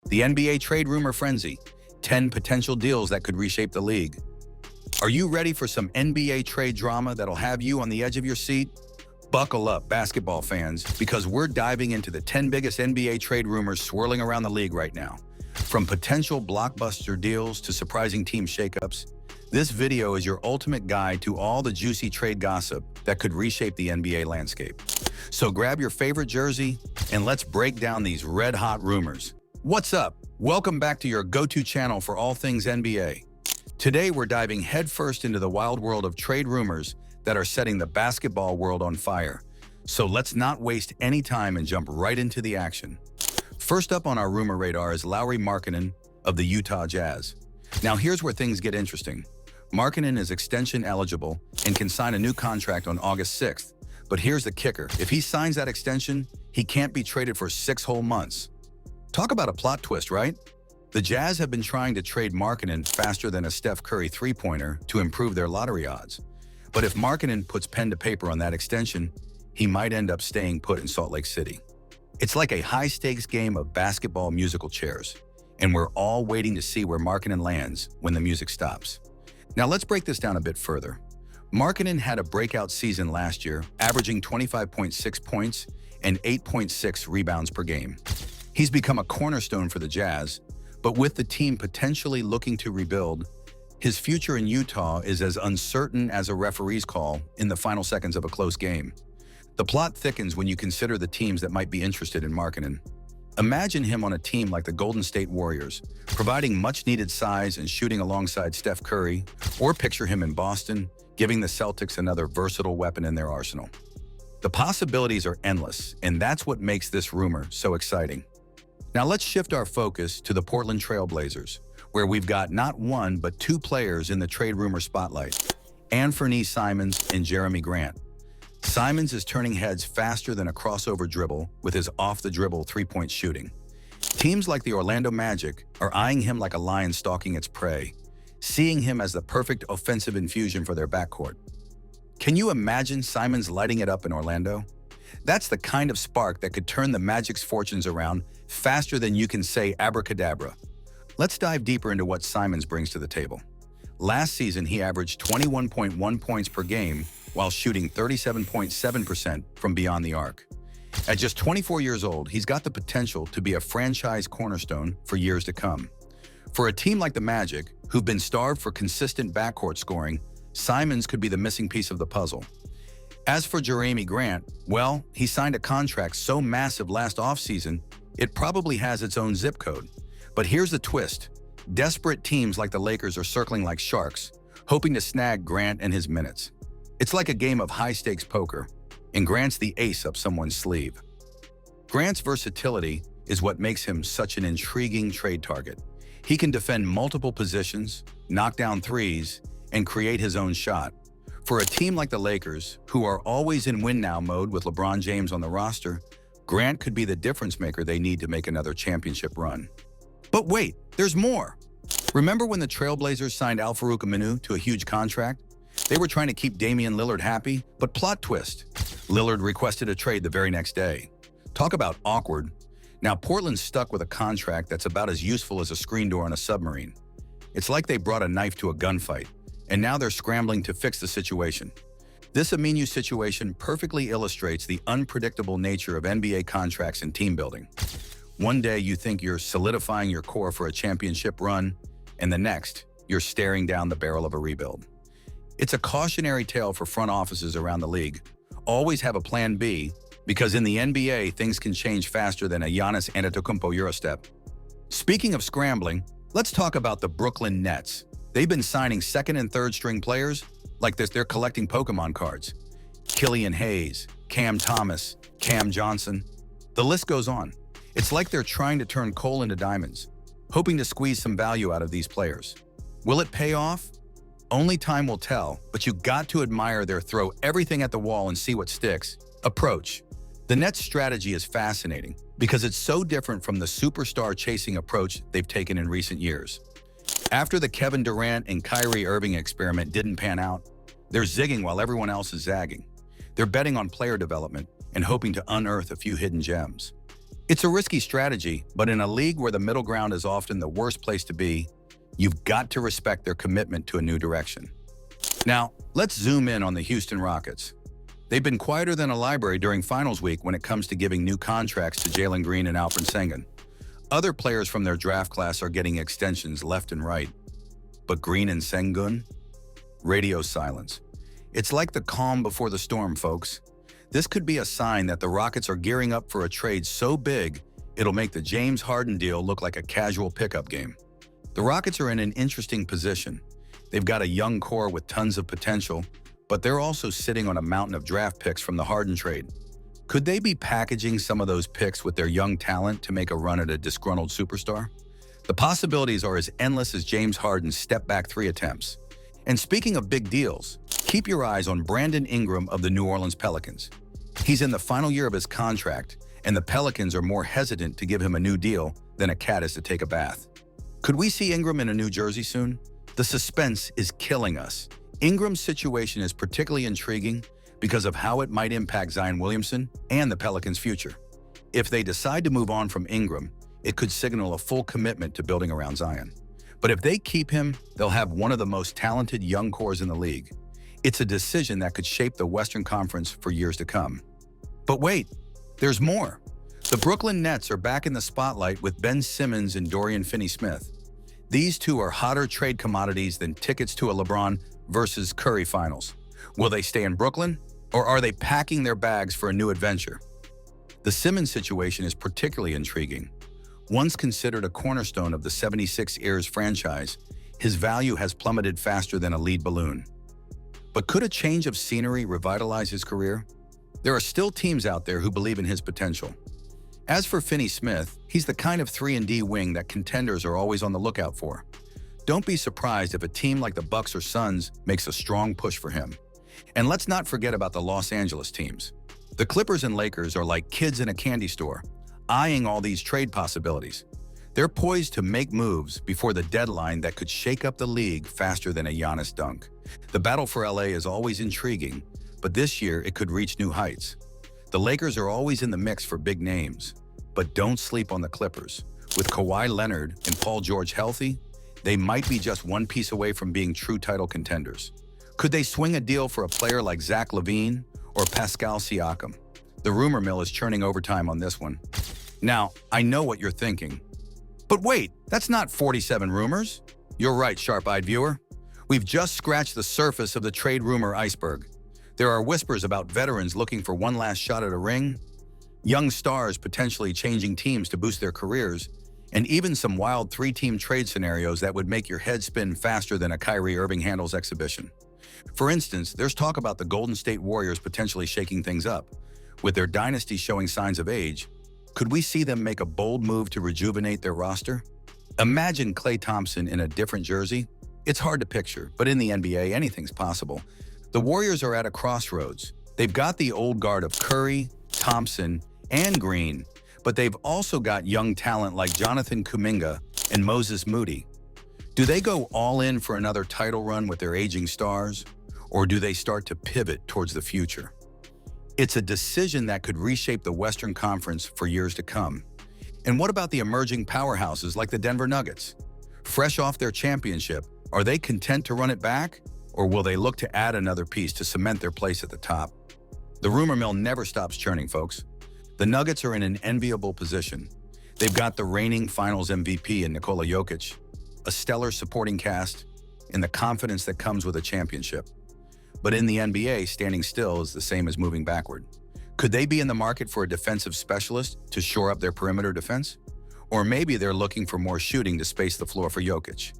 The NBA trade rumor frenzy, 10 potential deals that could reshape the league. Are you ready for some NBA trade drama that'll have you on the edge of your seat? Buckle up, basketball fans, because we're diving into the 10 biggest NBA trade rumors swirling around the league right now. From potential blockbuster deals to surprising team shakeups, this video is your ultimate guide to all the juicy trade gossip that could reshape the NBA landscape. So grab your favorite jersey and let's break down these red-hot rumors. What's up? Welcome back to your go-to channel for all things NBA. Today we're diving headfirst into the wild world of trade rumors that are setting the basketball world on fire. So let's not waste any time and jump right into the action. First up on our rumor radar is Lauri Markkanen of the Utah Jazz. Now here's where things get interesting. Markkanen is extension eligible and can sign a new contract on August 6th. But here's the kicker. If he signs that extension, he can't be traded for 6 whole months. Talk about a plot twist, right? The Jazz have been trying to trade Markkanen faster than a Steph Curry three-pointer to improve their lottery odds. But if Markkanen puts pen to paper on that extension, he might end up staying put in Salt Lake City. It's like a high-stakes game of basketball musical chairs, and we're all waiting to see where Markkanen lands when the music stops. Now let's break this down a bit further. Markkanen had a breakout season last year, averaging 25.6 points and 8.6 rebounds per game. He's become a cornerstone for the Jazz, but with the team potentially looking to rebuild, his future in Utah is as uncertain as a referee's call in the final seconds of a close game. The plot thickens when you consider the teams that might be interested in Markkanen. Imagine him on a team like the Golden State Warriors, providing much-needed size and shooting alongside Steph Curry, or picture him in Boston, giving the Celtics another versatile weapon in their arsenal. The possibilities are endless, and that's what makes this rumor so exciting. Now let's shift our focus to the Portland Trail Blazers, where we've got not one but 2 players in the trade rumor spotlight, Anthony Simons and Jeremy Grant. Simons is turning heads faster than a crossover dribble with his off-the-dribble three-point shooting. Teams like the Orlando Magic are eyeing him like a lion stalking its prey, seeing him as the perfect offensive infusion for their backcourt. Can you imagine Simons lighting it up in Orlando? That's the kind of spark that could turn the Magic's fortunes around faster than you can say abracadabra. Let's dive deeper into what Simons brings to the table. Last season, he averaged 21.1 points per game while shooting 37.7% from beyond the arc. At just 24 years old, he's got the potential to be a franchise cornerstone for years to come. For a team like the Magic, who've been starved for consistent backcourt scoring, Simons could be the missing piece of the puzzle. As for Jeremy Grant, well, he signed a contract so massive last offseason, it probably has its own zip code. But here's the twist. Desperate teams like the Lakers are circling like sharks, hoping to snag Grant and his minutes. It's like a game of high-stakes poker, and Grant's the ace up someone's sleeve. Grant's versatility is what makes him such an intriguing trade target. He can defend multiple positions, knock down threes, and create his own shot. For a team like the Lakers, who are always in win-now mode with LeBron James on the roster, Grant could be the difference maker they need to make another championship run. But wait, there's more. Remember when the Trailblazers signed Al-Farouq Aminu to a huge contract? They were trying to keep Damian Lillard happy, but plot twist. Lillard requested a trade the very next day. Talk about awkward. Now Portland's stuck with a contract that's about as useful as a screen door on a submarine. It's like they brought a knife to a gunfight, and now they're scrambling to fix the situation. This Aminu situation perfectly illustrates the unpredictable nature of NBA contracts and team building. One day you think you're solidifying your core for a championship run, and the next, you're staring down the barrel of a rebuild. It's a cautionary tale for front offices around the league. Always have a plan B, because in the NBA, things can change faster than a Giannis Antetokounmpo Eurostep. Speaking of scrambling, let's talk about the Brooklyn Nets. They've been signing second and third string players like this. They're collecting Pokemon cards. Killian Hayes, Cam Thomas, Cam Johnson. The list goes on. It's like they're trying to turn coal into diamonds, hoping to squeeze some value out of these players. Will it pay off? Only time will tell, but you got to admire their throw everything at the wall and see what sticks approach. The Nets' strategy is fascinating because it's so different from the superstar chasing approach they've taken in recent years. After the Kevin Durant and Kyrie Irving experiment didn't pan out, they're zigging while everyone else is zagging. They're betting on player development and hoping to unearth a few hidden gems. It's a risky strategy, but in a league where the middle ground is often the worst place to be, you've got to respect their commitment to a new direction. Now, let's zoom in on the Houston Rockets. They've been quieter than a library during finals week when it comes to giving new contracts to Jalen Green and Alperen Sengun. Other players from their draft class are getting extensions left and right. But Green and Sengun? Radio silence. It's like the calm before the storm, folks. This could be a sign that the Rockets are gearing up for a trade so big, it'll make the James Harden deal look like a casual pickup game. The Rockets are in an interesting position. They've got a young core with tons of potential, but they're also sitting on a mountain of draft picks from the Harden trade. Could they be packaging some of those picks with their young talent to make a run at a disgruntled superstar? The possibilities are as endless as James Harden's step-back 3 attempts. And speaking of big deals, keep your eyes on Brandon Ingram of the New Orleans Pelicans. He's in the final year of his contract, and the Pelicans are more hesitant to give him a new deal than a cat is to take a bath. Could we see Ingram in a new jersey soon? The suspense is killing us. Ingram's situation is particularly intriguing because of how it might impact Zion Williamson and the Pelicans' future. If they decide to move on from Ingram, it could signal a full commitment to building around Zion. But if they keep him, they'll have one of the most talented young cores in the league. It's a decision that could shape the Western Conference for years to come. But wait, there's more. The Brooklyn Nets are back in the spotlight with Ben Simmons and Dorian Finney-Smith. These two are hotter trade commodities than tickets to a LeBron versus Curry finals. Will they stay in Brooklyn, or are they packing their bags for a new adventure? The Simmons situation is particularly intriguing. Once considered a cornerstone of the 76ers franchise, his value has plummeted faster than a lead balloon. But could a change of scenery revitalize his career? There are still teams out there who believe in his potential. As for Finney-Smith, he's the kind of 3-and-D wing that contenders are always on the lookout for. Don't be surprised if a team like the Bucks or Suns makes a strong push for him. And let's not forget about the Los Angeles teams. The Clippers and Lakers are like kids in a candy store, eyeing all these trade possibilities. They're poised to make moves before the deadline that could shake up the league faster than a Giannis dunk. The battle for LA is always intriguing, but this year it could reach new heights. The Lakers are always in the mix for big names, but don't sleep on the Clippers. With Kawhi Leonard and Paul George healthy, they might be just one piece away from being true title contenders. Could they swing a deal for a player like Zach LaVine or Pascal Siakam? The rumor mill is churning overtime on this one. Now, I know what you're thinking. But wait, that's not 47 rumors. You're right, sharp-eyed viewer. We've just scratched the surface of the trade rumor iceberg. There are whispers about veterans looking for one last shot at a ring, young stars potentially changing teams to boost their careers, and even some wild 3-team trade scenarios that would make your head spin faster than a Kyrie Irving handles exhibition. For instance, there's talk about the Golden State Warriors potentially shaking things up. With their dynasty showing signs of age, could we see them make a bold move to rejuvenate their roster? Imagine Klay Thompson in a different jersey. It's hard to picture, but in the NBA, anything's possible. The Warriors are at a crossroads. They've got the old guard of Curry, Thompson, and Green, but they've also got young talent like Jonathan Kuminga and Moses Moody. Do they go all in for another title run with their aging stars, or do they start to pivot towards the future? It's a decision that could reshape the Western Conference for years to come. And what about the emerging powerhouses like the Denver Nuggets? Fresh off their championship, are they content to run it back, or will they look to add another piece to cement their place at the top? The rumor mill never stops churning, folks. The Nuggets are in an enviable position. They've got the reigning Finals MVP in Nikola Jokic, a stellar supporting cast, and the confidence that comes with a championship. But in the NBA, standing still is the same as moving backward. Could they be in the market for a defensive specialist to shore up their perimeter defense? Or maybe they're looking for more shooting to space the floor for Jokic.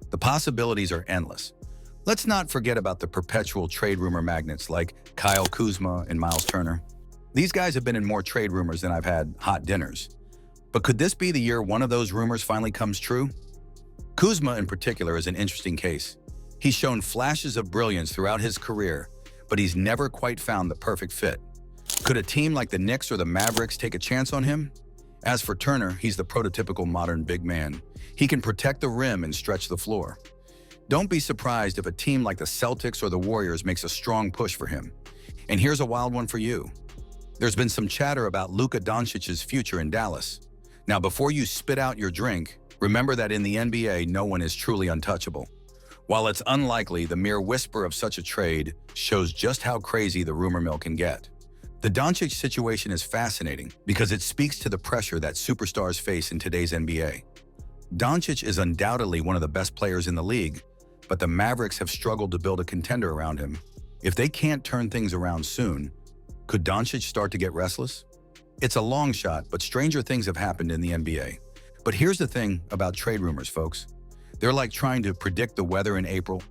The possibilities are endless. Let's not forget about the perpetual trade rumor magnets like Kyle Kuzma and Miles Turner. These guys have been in more trade rumors than I've had hot dinners. But could this be the year one of those rumors finally comes true? Kuzma in particular is an interesting case. He's shown flashes of brilliance throughout his career, but he's never quite found the perfect fit. Could a team like the Knicks or the Mavericks take a chance on him? As for Turner, he's the prototypical modern big man. He can protect the rim and stretch the floor. Don't be surprised if a team like the Celtics or the Warriors makes a strong push for him. And here's a wild one for you. There's been some chatter about Luka Doncic's future in Dallas. Now, before you spit out your drink, remember that in the NBA, no one is truly untouchable. While it's unlikely, the mere whisper of such a trade shows just how crazy the rumor mill can get. The Doncic situation is fascinating because it speaks to the pressure that superstars face in today's NBA. Doncic is undoubtedly one of the best players in the league, but the Mavericks have struggled to build a contender around him. If they can't turn things around soon, could Doncic start to get restless? It's a long shot, but stranger things have happened in the NBA. But here's the thing about trade rumors, folks. They're like trying to predict the weather in April.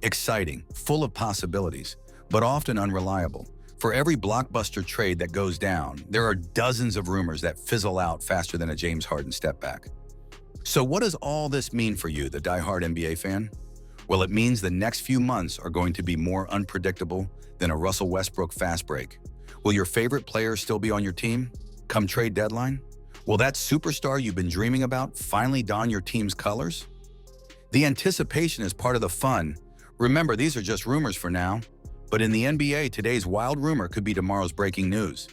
Exciting, full of possibilities, but often unreliable. For every blockbuster trade that goes down, there are dozens of rumors that fizzle out faster than a James Harden step back. So what does all this mean for you, the diehard NBA fan? Well, it means the next few months are going to be more unpredictable than a Russell Westbrook fast break. Will your favorite player still be on your team come trade deadline? Will that superstar you've been dreaming about finally don your team's colors? The anticipation is part of the fun. Remember, these are just rumors for now. But in the NBA, today's wild rumor could be tomorrow's breaking news.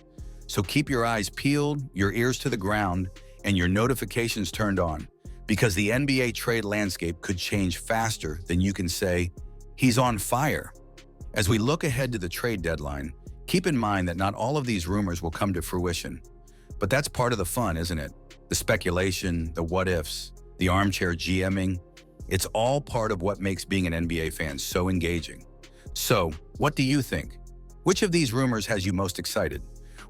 So keep your eyes peeled, your ears to the ground, and your notifications turned on, because the NBA trade landscape could change faster than you can say, "He's on fire." As we look ahead to the trade deadline, keep in mind that not all of these rumors will come to fruition. But that's part of the fun, isn't it? The speculation, the what-ifs, the armchair GMing, it's all part of what makes being an NBA fan so engaging. So, what do you think? Which of these rumors has you most excited?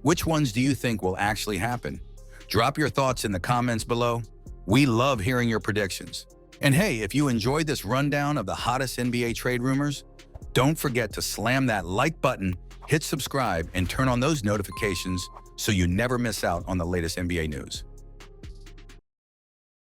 Which ones do you think will actually happen? Drop your thoughts in the comments below. We love hearing your predictions. And hey, if you enjoyed this rundown of the hottest NBA trade rumors, don't forget to slam that like button, hit subscribe, and turn on those notifications so you never miss out on the latest NBA news.